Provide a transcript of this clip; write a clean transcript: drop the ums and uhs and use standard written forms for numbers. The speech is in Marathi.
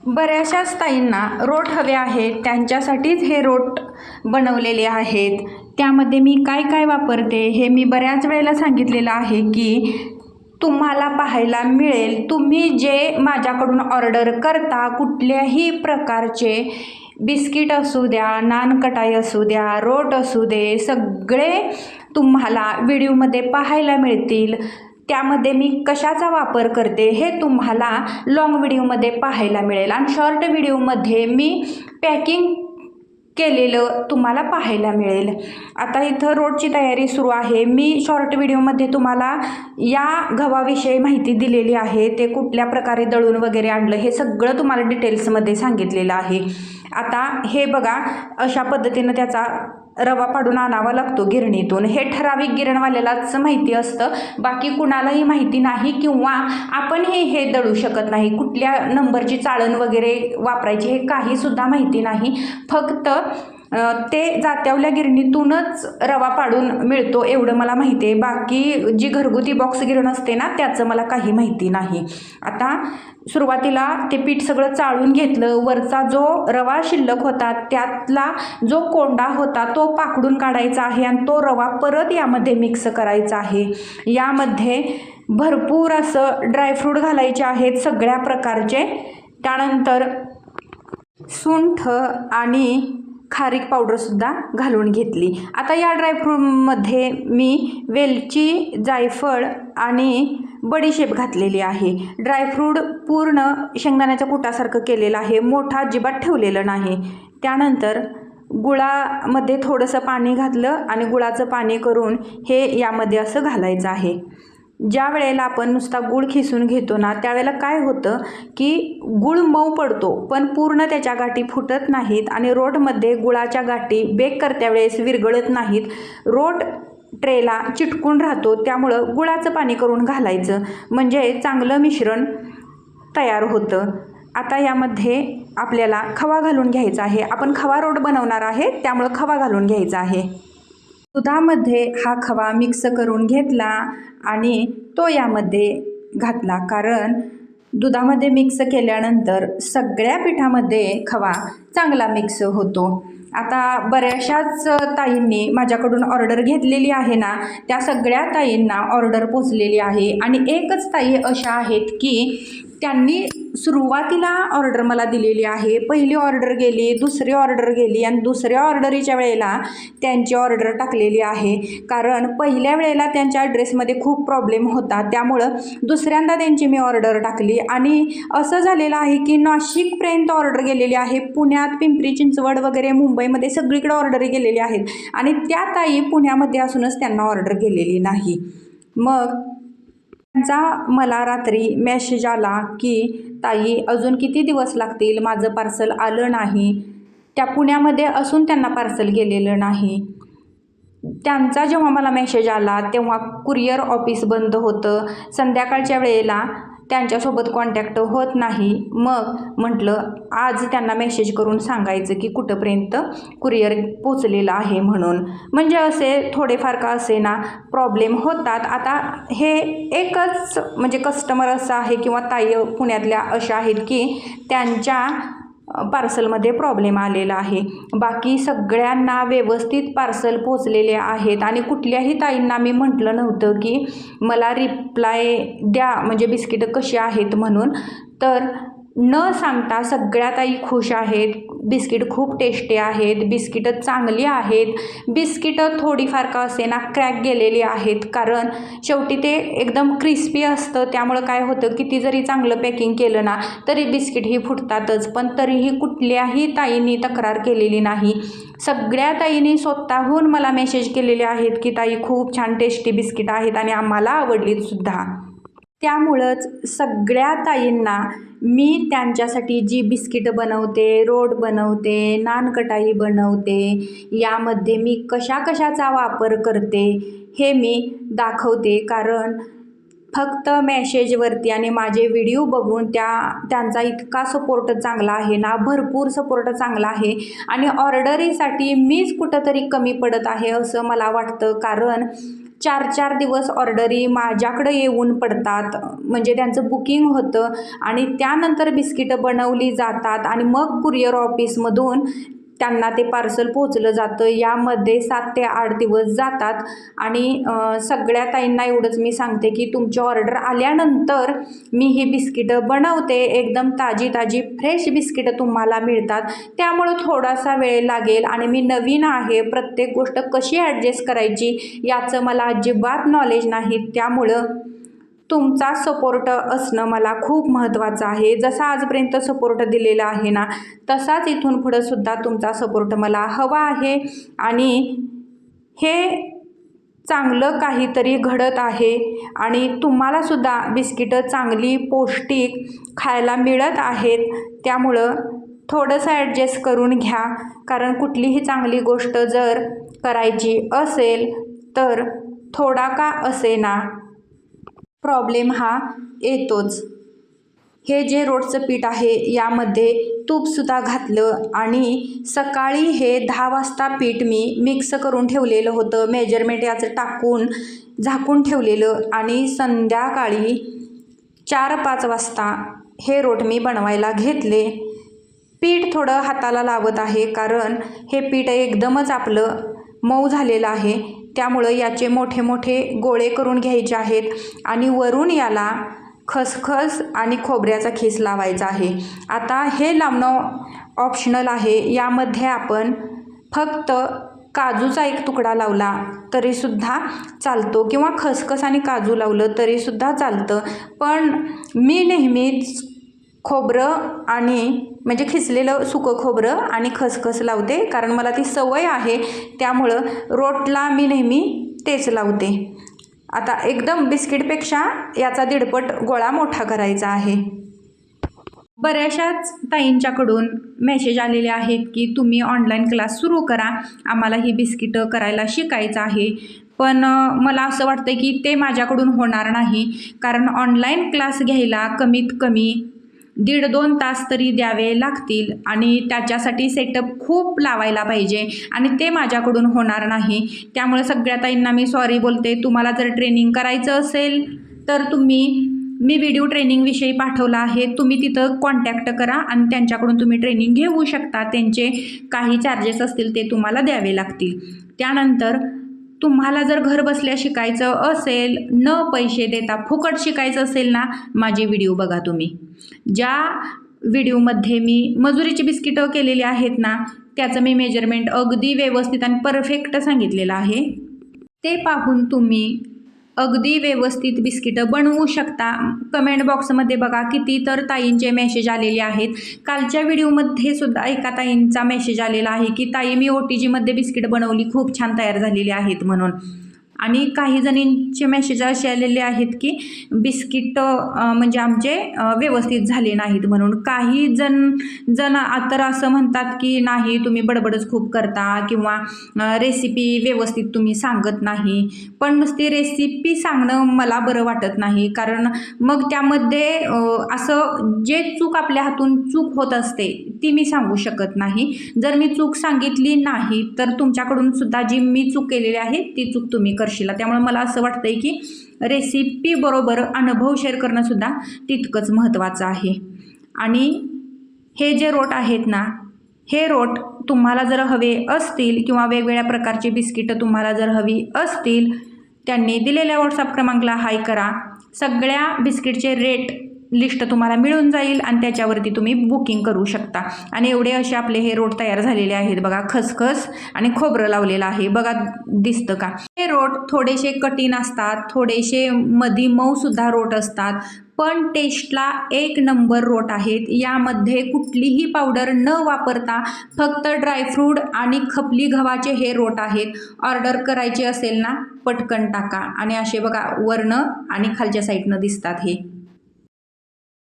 बऱ्याचशाच ताईंना रोट हवे आहेत, त्यांच्यासाठीच हे रोट बनवलेले आहेत. त्यामध्ये मी काय काय वापरते हे मी बऱ्याच वेळेला सांगितलेलं आहे की तुम्हाला पाहायला मिळेल. तुम्ही जे माझ्याकडून ऑर्डर करता, कुठल्याही प्रकारचे बिस्किट असू द्या, नानकटाई असू द्या, रोट असू दे, सगळे तुम्हाला व्हिडिओमध्ये पाहायला मिळतील. त्यामध्ये मी कशाचा वापर करते हे तुम्हाला लाँग व्हिडिओमध्ये पाहायला मिळेल आणि शॉर्ट व्हिडिओमध्ये मी पॅकिंग केलेलं तुम्हाला पाहायला मिळेल. आता इथं रोटची तयारी सुरू आहे. मी शॉर्ट व्हिडिओमध्ये तुम्हाला या गव्हाविषयी माहिती दिलेली आहे. ते कुठल्या प्रकारे दळून वगैरे आणलं हे सगळं तुम्हाला डिटेल्समध्ये सांगितलेलं आहे. आता हे बघा, अशा पद्धतीनं त्याचा रवा पाडून आणावा लागतो गिरणीतून. हे ठराविक गिरणवाल्यालाच माहिती असतं, बाकी कुणालाही माहिती नाही किंवा आपणही हे दळू शकत नाही. कुठल्या नंबरची चाळण वगैरे वापरायची हे काहीसुद्धा माहिती नाही. फक्त ते जात्यावल्या गिरणीतूनच रवा पाडून मिळतो एवढं मला माहिती आहे. बाकी जी घरगुती बॉक्स गिरण असते ना, त्याचं मला काही माहिती नाही. आता सुरुवातीला ते पीठ सगळं चाळून घेतलं. वरचा जो रवा शिल्लक होता त्यातला जो कोंडा होता तो पाकडून काढायचा आहे आणि तो रवा परत यामध्ये मिक्स करायचा आहे. यामध्ये भरपूर असं ड्रायफ्रूट घालायचे आहेत सगळ्या प्रकारचे. त्यानंतर सुंठ आणि खारीक पावडरसुद्धा घालून घेतली. आता या ड्रायफ्रूटमध्ये मी वेलची, जायफळ आणि बडीशेप घातलेली आहे. ड्रायफ्रूट पूर्ण शेंगदाण्याच्या कुटासारखं केलेलं आहे, मोठा अजिबात ठेवलेलं नाही. त्यानंतर गुळामध्ये थोडंसं पाणी घातलं आणि गुळाचं पाणी करून हे यामध्ये असं घालायचं आहे. ज्या वेळेला आपण नुसता गूळ खिसून घेतो ना, त्यावेळेला काय होतं की गूळ मऊ पडतो पण पूर्ण त्याच्या गाठी फुटत नाहीत आणि रोटमध्ये गुळाच्या गाठी बेक करत्या वेळेस विरघळत नाहीत. रोट ट्रेला चिटकून राहतो. त्यामुळं गुळाचं पाणी करून घालायचं म्हणजे चांगलं मिश्रण तयार होतं. आता यामध्ये आपल्याला खवा घालून घ्यायचा आहे. आपण खवा रोट बनवणार आहे, त्यामुळं खवा घालून घ्यायचा आहे. दुधामध्ये हा खवा मिक्स करून घेतला आणि तो यामध्ये घातला, कारण दुधामध्ये मिक्स केल्यानंतर सगळ्या पिठामध्ये खवा चांगला मिक्स होतो. आता बऱ्याचशाच ताईंनी माझ्याकडून ऑर्डर घेतलेली आहे ना, त्या सगळ्या ताईंना ऑर्डर पोचलेली आहे आणि एकच ताई अशा आहेत की त्यांनी सुरुवातीला ऑर्डर मला दिलेली आहे. पहिली ऑर्डर गेली, दुसरी ऑर्डर गेली आणि दुसऱ्या ऑर्डरीच्या वेळेला त्यांची ऑर्डर टाकलेली आहे. कारण पहिल्या वेळेला त्यांच्या ॲड्रेसमध्ये खूप प्रॉब्लेम होता, त्यामुळं दुसऱ्यांदा त्यांची मी ऑर्डर टाकली आणि असं झालेलं आहे की नाशिकपर्यंत ऑर्डर गेलेली आहे. पुण्यात, पिंपरी चिंचवड वगैरे मुंबईमध्ये सगळीकडे ऑर्डरी गेलेली आहेत आणि त्या ताई पुण्यामध्ये असूनच त्यांना ऑर्डर गेलेली नाही. मग त्यांचा मला रात्री मेसेज आला की ताई अजून किती दिवस लागतील, माझं पार्सल आलं नाही. त्या पुण्यामध्ये असून त्यांना पार्सल गेलेलं नाही. त्यांचा जेव्हा मला मेसेज आला तेव्हा कुरिअर ऑफिस बंद होतं. संध्याकाळच्या वेळेला त्यांच्यासोबत कॉन्टॅक्ट होत नाही. मग म्हटलं आज त्यांना मेसेज करून सांगायचं की कुठंपर्यंत कुरिअर पोचलेलं आहे म्हणून. म्हणजे असे थोडेफार का असे ना प्रॉब्लेम होतात. आता हे एकच म्हणजे कस्टमर असं आहे किंवा ताई पुण्यातल्या अशा आहेत की त्यांच्या पार्सलमध्ये प्रॉब्लेम आलेला आहे. बाकी सगळ्यांना व्यवस्थित पार्सल पोचलेले आहेत आणि कुठल्याही ताईंना मी म्हटलं नव्हतं की मला रिप्लाय द्या म्हणजे बिस्किटं कशी आहेत म्हणून. तर न सांगता सगळ्या ताई खुश आहेत. बिस्किट खूप टेस्टी आहेत, बिस्किटं चांगली आहेत. बिस्किटं थोडीफार का असे ना क्रॅक गेलेली आहेत, कारण शेवटी ते एकदम क्रिस्पी असतं. त्यामुळं काय होतं, किती जरी चांगलं पॅकिंग केलं ना तरी बिस्किट ही फुटतातच. पण तरीही कुठल्याही ताईंनी तक्रार केलेली नाही. सगळ्या ताईंनी स्वतःहून मला मेसेज केलेले आहेत की ताई खूप छान टेस्टी बिस्किट आहेत आणि आम्हाला आवडलीत सुद्धा. त्यामुळंच सगळ्या ताईंना मी त्यांच्यासाठी जी बिस्किटं बनवते, रोट बनवते, नानकटाई बनवते, यामध्ये मी कशा कशाचा वापर करते हे मी दाखवते. कारण फक्त मेसेजवरती आणि माझे व्हिडिओ बघून त्यांचा इतका सपोर्ट चांगला आहे ना, भरपूर सपोर्ट चांगला आहे आणि ऑर्डरीसाठी मीच कुठंतरी कमी पडत आहे असं मला वाटतं. कारण 4-4 दिवस ऑर्डरी माझ्याकडं येऊन पडतात, म्हणजे त्यांचं बुकिंग होतं आणि त्यानंतर बिस्किटं बनवली जातात आणि मग कुरिअर ऑफिसमधून त्यांना ते पार्सल पोहोचलं जातं. यामध्ये 7 ते 8 दिवस जातात आणि सगळ्या ताईंना एवढंच मी सांगते की तुमची ऑर्डर आल्यानंतर मी ही बिस्किटं बनवते. एकदम ताजी ताजी फ्रेश बिस्किटं तुम्हाला मिळतात. त्यामुळं थोडासा वेळ लागेल आणि मी नवीन आहे. प्रत्येक गोष्ट कशी ॲडजस्ट करायची याचं मला अजिबात नॉलेज नाही. त्यामुळं तुमचा सपोर्ट असणं मला खूप महत्त्वाचं आहे. जसा आजपर्यंत सपोर्ट दिलेला आहे ना, तसाच इथून पुढं सुद्धा तुमचा सपोर्ट मला हवा आहे. आणि हे चांगलं काहीतरी घडत आहे आणि तुम्हालासुद्धा बिस्किटं चांगली पौष्टिक खायला मिळत आहेत. त्यामुळं थोडंसं ॲडजस्ट करून घ्या, कारण कुठलीही चांगली गोष्ट जर करायची असेल तर थोडा का असेना प्रॉब्लेम हा येतोच. हे जे रोटचं पीठ आहे यामध्ये तूपसुद्धा घातलं आणि सकाळी हे 10 वाजता पीठ मी मिक्स करून ठेवलेलं होतं. मेजरमेंट याचं टाकून झाकून ठेवलेलं आणि संध्याकाळी 4-5 वाजता हे रोट मी बनवायला घेतले. पीठ थोडं हाताला लावत आहे, कारण हे पीठ एकदमच आपलं मऊ झालेलं आहे. त्यामुळं याचे मोठे मोठे गोळे करून घ्यायचे आहेत आणि वरून याला खसखस आणि खोबऱ्याचा खीस लावायचा आहे. आता हे लावणं ऑप्शनल आहे. यामध्ये आपण फक्त काजूचा एक तुकडा लावला तरीसुद्धा चालतो किंवा खसखस आणि काजू लावलं तरीसुद्धा चालतं. पण मी नेहमीच खोबरं आणि म्हणजे खिसलेलं सुकं खोबरं आणि खसखस लावते, कारण मला ती सवय आहे. त्यामुळं रोटला मी नेहमी तेच लावते. आता एकदम बिस्किटपेक्षा याचा 1.5 पट गोळा मोठा करायचा आहे. बऱ्याचशाच ताईंच्याकडून मेसेज आलेले आहेत की तुम्ही ऑनलाईन क्लास सुरू करा, आम्हाला ही बिस्किटं करायला शिकायचं आहे. पण मला असं वाटतं की ते माझ्याकडून होणार नाही, कारण ऑनलाईन क्लास घ्यायला कमीत कमी 1.5-2 तास तरी द्यावे लागतील आणि त्याच्यासाठी सेटअप खूप लावायला पाहिजे आणि ते माझ्याकडून होणार नाही. त्यामुळे सगळ्या ताईंना मी सॉरी बोलते. तुम्हाला जर ट्रेनिंग करायचं असेल तर मी व्हिडिओ ट्रेनिंगविषयी पाठवला आहे, तुम्ही तिथं कॉन्टॅक्ट करा आणि त्यांच्याकडून तुम्ही ट्रेनिंग घेऊ शकता. त्यांचे काही चार्जेस असतील ते तुम्हाला द्यावे लागतील. त्यानंतर तुम्हाला जर घर बसल्या शिकायचं असेल, न पैसे देता फुकट शिकायचं असेल ना, माझे व्हिडिओ बघा तुम्ही. ज्या व्हिडिओमध्ये मी मजुरीची बिस्किटं केलेली आहेत ना, त्याचं मी मेजरमेंट अगदी व्यवस्थित आणि परफेक्ट सांगितलेलं आहे. ते पाहून तुम्ही अगदी व्यवस्थित बिस्किटं बनवू शकता. कमेंट बॉक्समध्ये बघा किती तर ताईंचे मेसेज आलेले आहेत. कालच्या व्हिडिओमध्ये सुद्धा एका ताईंचा मेसेज आलेला आहे की ताई मी OTGमध्ये बिस्किट बनवली, खूप छान तयार झालेली आहेत म्हणून. आणि काही जणींचे मेसेज असे आलेले आहेत की बिस्किट म्हणजे आमचे व्यवस्थित झाले नाहीत म्हणून. काही जण तर असं म्हणतात की नाही तुम्ही बडबडच खूप करता किंवा रेसिपी व्यवस्थित तुम्ही सांगत नाही. पण नुसती रेसिपी सांगणं मला बरं वाटत नाही, कारण मग त्यामध्ये असं जे चूक आपल्या हातून चूक होत असते ती मी सांगू शकत नाही. जर मी चूक सांगितली नाही तर तुमच्याकडून सुद्धा जी मी चूक केलेली आहे ती चूक तुम्ही करशील. त्यामुळे मला असं वाटतंय की रेसिपी बरोबर अनुभव शेअर करणं सुद्धा तितकंच महत्त्वाचं आहे. आणि हे जे रोट आहेत ना, हे रोट तुम्हाला जर हवे असतील किंवा वेगवेगळ्या प्रकारची बिस्किटं तुम्हाला जर हवी असतील, त्यांनी दिलेल्या व्हॉट्सअप क्रमांकाला हाय करा. सगळ्या बिस्किटचे रेट लिस्ट तुम्हाला मिळून जाईल आणि त्याच्यावरती तुम्ही बुकिंग करू शकता. आणि एवढे असे आपले हे रोट तयार झालेले आहेत बघा. खसखस आणि खोबरं लावलेलं आहे बघा, दिसतं का? हे रोट थोडेसे कठीण असतात, थोडेसे मधी मऊसुद्धा रोट असतात, पण टेस्टला 1 नंबर रोट आहेत. यामध्ये कुठलीही पावडर न वापरता फक्त ड्रायफ्रूट आणि खपली गव्हाचे हे रोट आहेत. ऑर्डर करायचे असेल ना, पटकन टाका. आणि असे बघा वरनं आणि खालच्या साईडनं दिसतात हे.